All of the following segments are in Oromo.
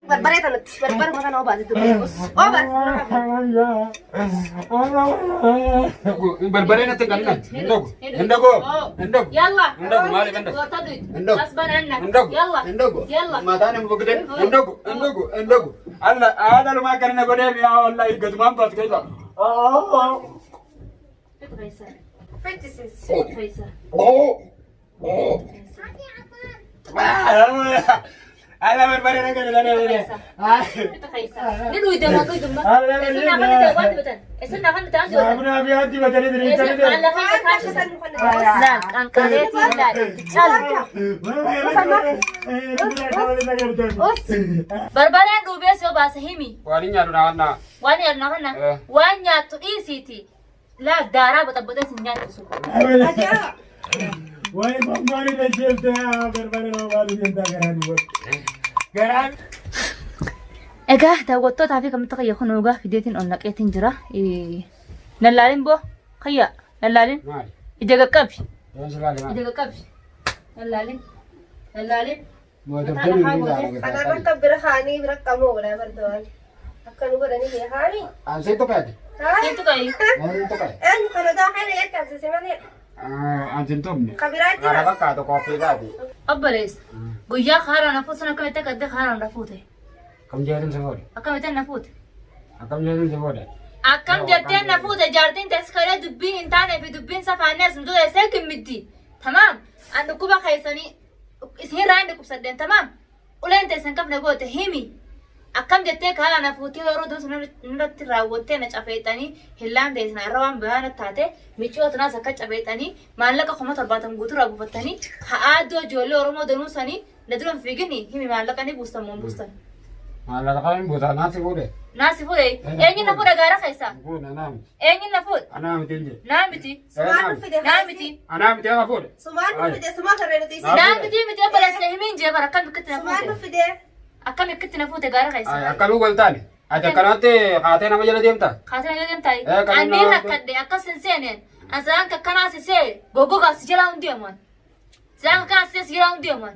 بربريت أنا بربر مثلا أوبا أوبا بربرينا تكلنا عندكو يلا عندكو مالي عندك عندك غصبا عنك عندك يلا عندك يلا ما تاني مبكدين عندك الله هذا ما كنا بدين يا والله قدمان بس كذا هذا بربرينا كذا ندو يدم ما قيدم ما اسمع خلي توقعت بتن اسمع خلي تعجب أنا في هذه بدري دري اسمع على خلي كاش لا كان قريتي لا تشال بربرين دوبيس يو باسهيمي وارين يا رونا واني أرناهنا واني تقيسيتي لا دارا بتبدأ سنجات تسوق وين بمباري بجيبت يا بربرينا وبالي جنتا كراني egaa daawwattootaa fi kamitti qayya kun ogaa fideetiin ol naqeetiin jira lallaalin boo qayya lallaalin مالي ija qaqqabi يا سلام ija qaqqabi lallaalin ما تبتدي أنا ركب برهاني بركبه ولا بردوان أكنو بدني برهاني أنسي تكاد siintu qayi أنسي تكاد أنا كنا داخل يكاد سيسمعني أنسي تومني كبيراتي أنا بقى كوفي دادي obbalees guyyaa kaaraan nafuut sana akkamitti akka adda kaaraan nafuute كم جاهدين سفوري akkamitti nafuute كم جاهدين سفوري akkam jetteen nafuute jaartiin taskalee dubbiin hin taanee fi dubbiin safaanees nuti eessee kimmiddi tamaam an dhukkuba keessanii isin irraa hin dhukkubsadeen tamaam uleen teessan qabne goote himi akkam jettee kaala nafuutii yeroo duutu nurratti raawwattee na cafeexanii hillaan teessan irra waan bayaana taate miccootunaas akka cafeexanii maallaqa 70 guutuu buufattanii ha'aadoo ijoollee oromoo danuusanii na duran fiigini himi maallaqa ni buustan moo buustan على القائم بوتا ناسي بودي naasi fuudhe eenyuun na fuudha gaara keessa نقول أنا eenyuun na fuudha أنا متنجي naa miti سمان في ده naa miti أنا متى أنا فودي سمان في ده سمان كرينا تيسي naa miti miti obbaleessa himiin jeebara akkam ikkitti na سمان fuute في ده akkam ikkitti na fuute gaara keessa أكلوا قلتاني أجا كنات خاتين ما جل ديمتا kaasina yoo deemtaay kan anni naa- rakkadhe akkas hin seeneen asiraan kakkanaa sisee goggogaas jala hundi aman siraan kakkanaa sisee jala hundi aman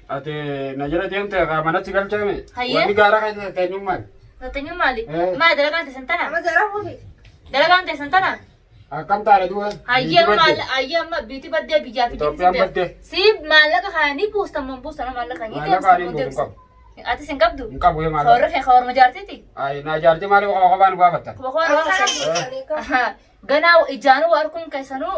أتي نجلا ديمتا كمانات سكال شامي هيا. وين قارا كذا تاني مال tattanyu maali Eh. maa dalagaan teessan tana أما زرافة في dalagaan teessan tana كم تعال دوا hayyee amma biitii baddee biyyaa fi Itoophiyaan baddee. si maallaqa kaanii buustan moo buustan maallaqa kaanii maallaqa kaanii buusan ati sin qabdu نقاب ويا مال horre kee horma jaartiti أي نجارتي مالي وقابان قابتا ganaa ijaanuu warkuun keessanuu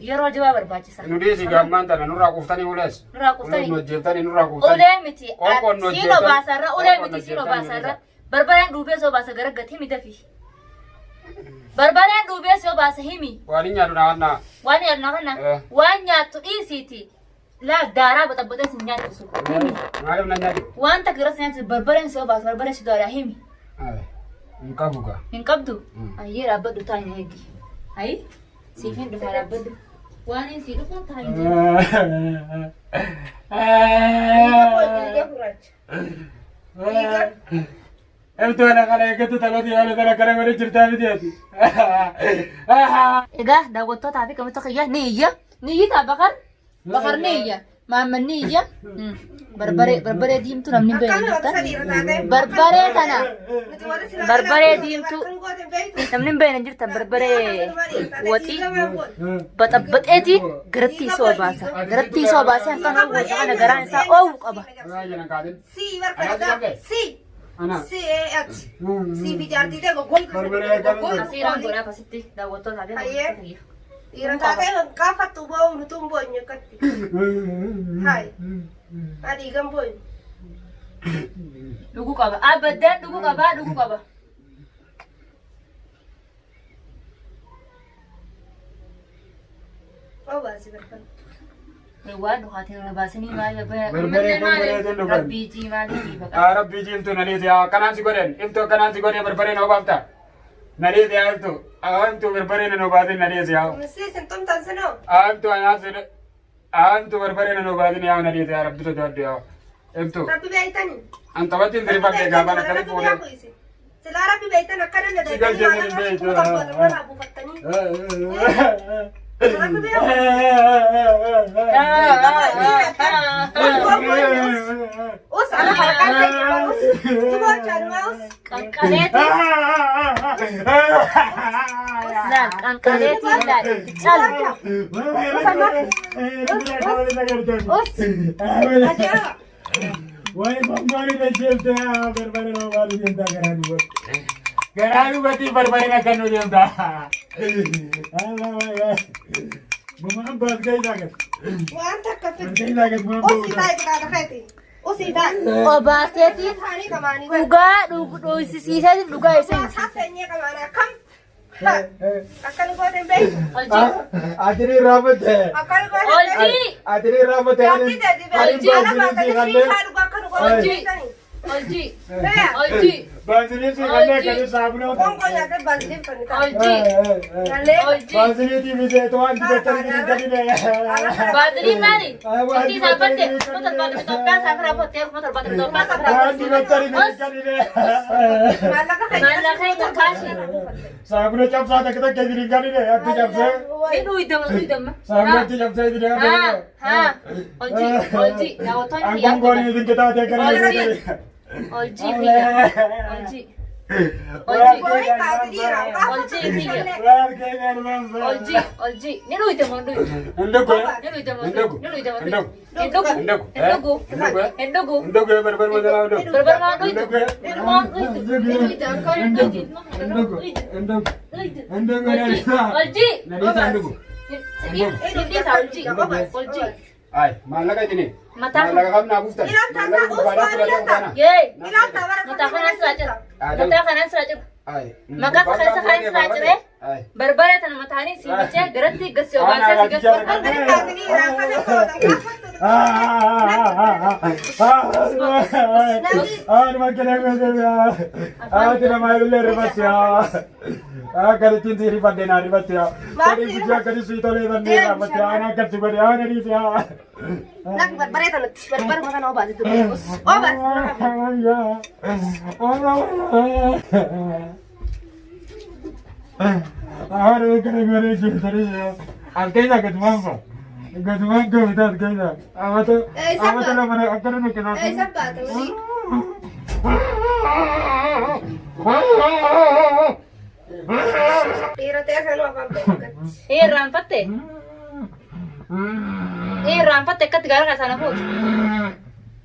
yeroo jabaa barbaachisan نودي جامان تنا نورا كفتاني ولس nurraa quftanii نوجيتاني نورا كفتاني ulee miti Qoonqoon nu siinoo hojjetan. baasarra ulee Qoonqoon nu miti siinoo hojjetan baasarra barbareen duubee soo baasa garaggat himi dafi barbareen duubee soo baasa himi واني نادو نانا waan yaadna kana Eh. waan nyaattu dhiisiiti laa daaraa baxabbaxee sin nyaattu sun مالي من نادي wanta giras nyaattu barbareen soo baasa barbareen si dooraa himi أي نقابوكا hin qabdu Mm. ayyee dhaabbadhu taa'in eegi ayi siif hin dhufa dhaabbadhu waan hin sii dhufuun taa'in أنتوا أنا خلاص كنت تلاتي ولا ترى كلام ولا جرتها بدياتي egaa daawwattootaa fi kamitti xiyyaa niyyi taa bakar niyya maamma niyya barbaree diimtuu namni hin beekne jirtan barbaree tana barbaree diimtuu namni hin beekne jirtan barbaree waxii baxabbaxeeti garattii soo baasa garattii soo baasee hanqan hawwata kana garaan isaa oowwu qaba سي بركة سي أنا سي ات سي في جارتي ده بقول asiiraan godhaa akkasitti daawwattootaa fi kamitti xiyyaa يرتاح كافة تبوا ونتوم بوين يكتي هاي هذه كم بوين dhuguu qaba abaddaan dhuguu qaba أو بس بركة waan dhugaatiin na baasanii Barbaree kan godhatan dhugan. rabbiitii maalii baqa ربي جيلتو نريد يا كنانتي قرن إفتو كنانتي قرن بربرين أو بابتا نريد يا إفتو أنتو بربرين أو بعدين نريد يا مسيس انتم تنسنو أنتو أنا سر أنتو بربرين أو بعدين يا نريد يا ربي تجد يا إفتو ربي بيتني أنت بدين دريبك يا جابانا كذي فوري سلا ربي بيتنا كنا سيقال جميل البيت. ندايتني أبو فتني Us ana harakaat us. Coba cari us. Kankaneeti. Laal kankaneeti laal. Caala. Us. Aja. Wai bambari na chelte berbare no balu jenta garanu bati berbare na kanu jenta Allah wai mama bas gay jagat Wanta kafir. gay jagat mama Us ida ida kati. Us ida. Obaaseeti Hari kamani. dhugaa siisiisaatiin dhugaa isa Us hasanya kamana kam. Akan gua tembak. Oljii. adri rabat hai Akan gua tembak. Oljii. adri rabat hai Jadi jadi. Ala mata ni sihar gua kan gua tembak. Oljii. Ya. Oljii. बांसुरी से गन्ने करे साबुन Kong kau nak banjir pernikahan. Oljii. Nale. Oljii. बांसुरी की विजय तो आज बेटर की करी नहीं Baadrii maali? Itti saafatte motor baadrii Itoophiyaa saafara bottee motor baadrii Itoophiyaa saafara आज की बेटर की करी नहीं Malah kan Maallaqaa hiika kaashi. साबुन जब सा तक केजरी करी नहीं अब जब से Ni dhuydama. साबुन जब से इधर Haa. Oljii. Daawwattoonni अंगों hiyyaa. को नहीं दिन के ताते करी Oljii hiyya. Oljii. Oljii. Koi kadri rangka. Oljii hiyya. यार के यार मैं Oljii. Oljii. Ni dhuydama dhuydama. अंडो को Ni dhuydama Endogu. dhuydama. Endogu. Endogu. Endogu. Endogu. Endogu. Endogu. अंडो को बराबर में जला अंडो Barbar maa dhuydama. Ni maa dhuydama. Oljii. Sidi isaa oljii. Oljii. ay mallaqa itini Mataa. mallaqa qabna buuftan Ilan tasa usman ilan. Yee. Ilan tawar. Mataa kanaan siraa jira. Mataa kanaan siraa jira. ay Maqaa keessa kan siraa jiree. ay Barbara tana mataanii si bichee garatti gassi obaasee si gassi Kadri kadri rangka ni kau tak और मैं क्या कर रहा आज तेरा माइल ले रहा बच्चा करे तीन तेरी बात देना रे बच्चा तेरी बुझा करे सीतो ले बंदे बच्चा ना कर चुके यार नहीं सा nak berbalik tanut berbar makan obat itu. Obat. और वो करे मेरे जो तेरी आज कैसा गदमांगा गदमांगा उधर कैसा अब तो मैंने अगर नहीं किया Eh sabar tu ni. Tira teh sanu apa bekat. Irraanfatte. Irraanfatte akkatti gaara kaasana fuutu.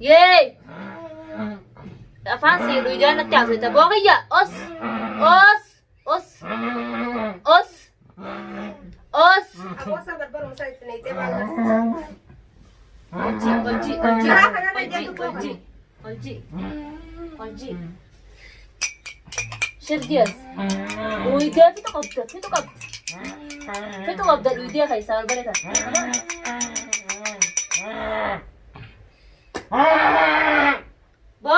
Yee. Afaan si dhuydaan natti haasawita. Bookayya. Os. Os. Os. Os. Os. Aku asal berbar usah itu nih teh balas. Oljii. Oljii. Oljii. Oljii. Oljii. Oljii. Shirdiyaas. Dhuydee fitu qabda. Fitu qabda. Fitu qabda dhuydee keessaa barbareeta. Bo.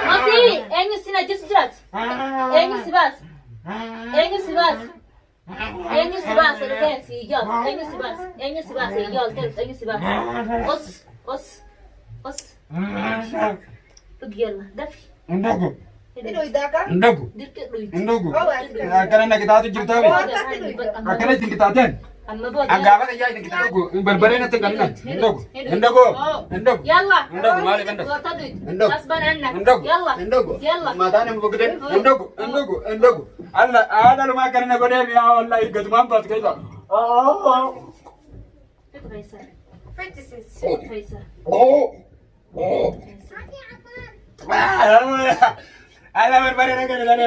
Masi. Eenyu sin ajjeesu jiraatu? Eenyu si baas? Eenyu si baas? Eenyu si baas? Rifeen si iyyaal. Eenyu si baas? Eenyu si baas? Iyyaal ta'e eenyu si baas? Os. Os. Os. Dhugi yalla. Dafi. Endogu Itu idaka. endogu Dirqi dhuydi. endogu Obat. akkana kita tu jirta be akkana itti kitaaten Amma booda. angaba ya itti kitaatu barbareen itti kanna endogu endogu endogu Yalla. endogu maali endogu Goota dhuydi. Endogu. Asban anna. endogu Yalla. endogu Yalla. mataan hin bugden endogu endogu endogu alla ala luma kanna godee ya wallahi gadumaan baat kaisa Fitu kaisa. Fetisis. Fitu kaisa. ala barbareen kana dane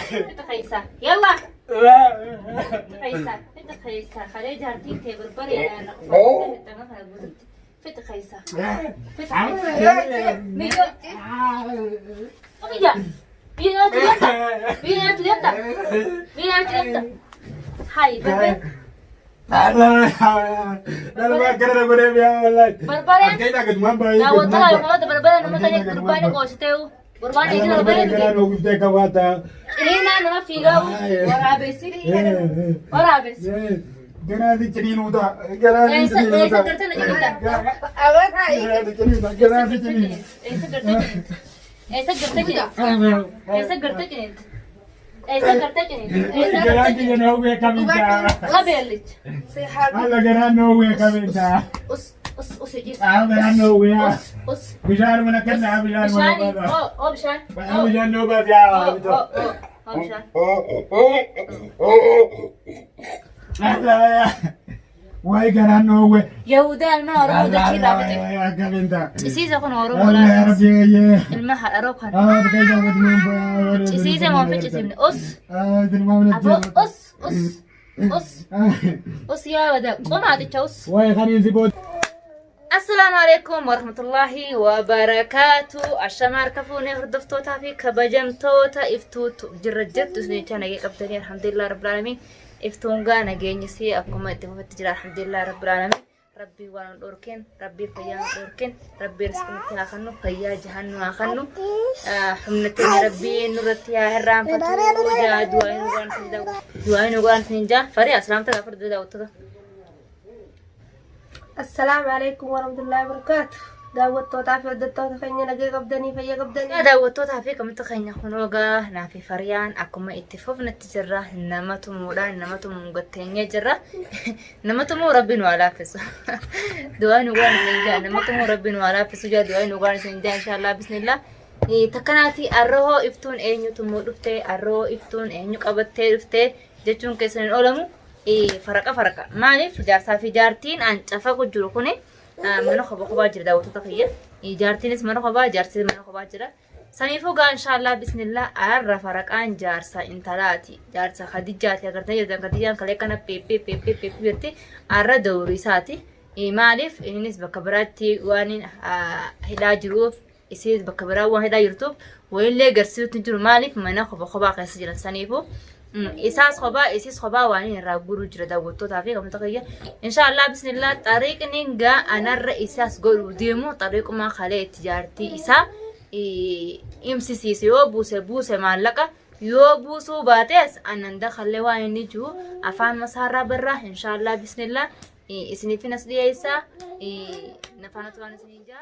Fitu kaisa. Yalla. Fitu kaisa. Fitu kaisa. Khalee jaartii tee barbare yaana. Fitu kaisa. Fitu kaisa. Mijo. Okija. Biya tulenta. Biya tulenta. Biya tulenta. Hai barbare. Barbaren. Daawwattara yoo qabate barbare nama tanya gurbaani qoositeewu. Gurbaani eegina barbare dhuge. Iriinaa nama fiigawu. Waraabessi. Waraabessi. Eessa gartee na jedhudha. Awak hai. Eessa gartee jedhe. Eessa gartee jedhe. Eessa gartee jedhe. Eessa gartee ciniinsa? Eessa Garaan gartee kiyya noowwee kamiidha. qabeellicha? Si haadha. Alla garaan noowwee kamiidha. Us ijjiis. Garaan noowwee. Us. Bishaan mana kennaa bishaan mana Bishaan. baata. Oh bishaan. Bishaan noowwee yaa bito. Bishaan. Alla wayi garaan noowwee. Yahudaa ilma Oromoo dachii irraa fite. Kamiidha. Cisiisa kun Oromoo Alla laata? rabbiyyee. Ilma haadha roo kan. Bakka ijaa wajjin Cisiisa moo fi cisimne? Us yaa wada qomaaticha us. wayi kaniin si bood. السلام عليكم ورحمة الله وبركاته. الشمار كفوني هردفتوتا في كبجمتوتا افتوت جرجت سنيتانا قبتني الحمد لله رب العالمين. افتون غانا جينيسي اكو اتفقت تجرا الحمد لله رب العالمين. ربي وانا دوركن ربي فيا دوركن ربي رزقنا خنو فيا جهنم خنو حمنتني ربي نورتي يا هرام فتو جا دعاء نوغان سنجا فري اسلامتك فرد داوتك. السلام عليكم ورحمة الله وبركاته. daawwattoota fi hordoftoota keenya nagee qabdanii fayyaa qabdanii. Daawwattootaa fi kamtu keenya kunoogaa naafi fariyaan akkuma itti fufnetti jirra. Nama tumuudhaan nama tumuun gatteenyee jirra. Nama tumuu rabbiin waa laaffisu. Du'aa nu waan isin jaa nama tumuu rabbiin waa laaffisu jaa du'aa nu waan isin jaa inshaallah bismillah. Takkanaati arroo iftuun eenyu tumuu dhuftee arroo iftuun eenyu qabattee dhuftee jechuun keessan hin oolamu. Faraqa maaliif jaarsaa fi jaartiin an cafa jiru kuni mana kophaa jira daawwattoota kiyya. Jaartiinis mana kophaa jaarsis mana kophaa jira. Saniifuu gaa inshaallah bismillah arra faraqaan jaarsa intalaati. Jaarsa Khadijaati agartanii jirtan Khadijaan kalee kana peeppee jirti arra dawrii isaati. Maaliif innis bakka biraatti waan hidhaa jiruuf isiis bakka biraa waan hidhaa jirtuuf wayillee garsiisuutti jiru maaliif mana kophaa keessa jiran saniifuu. إساس خبا إساس خبا واني راجورو جردا وتوتا في كم تقيا إن شاء الله بسم الله طريق نينجا أنا الرئيساس قولوا ديمو طريق ما خليت تجارتي إسا إمسيسي يو بوسة معلقة يو بوسو باتس أنا ندخل لوين نجو أفان مسارة برا إن شاء الله بسم الله إسني في ناس دي إسا نفانا توان سنيجا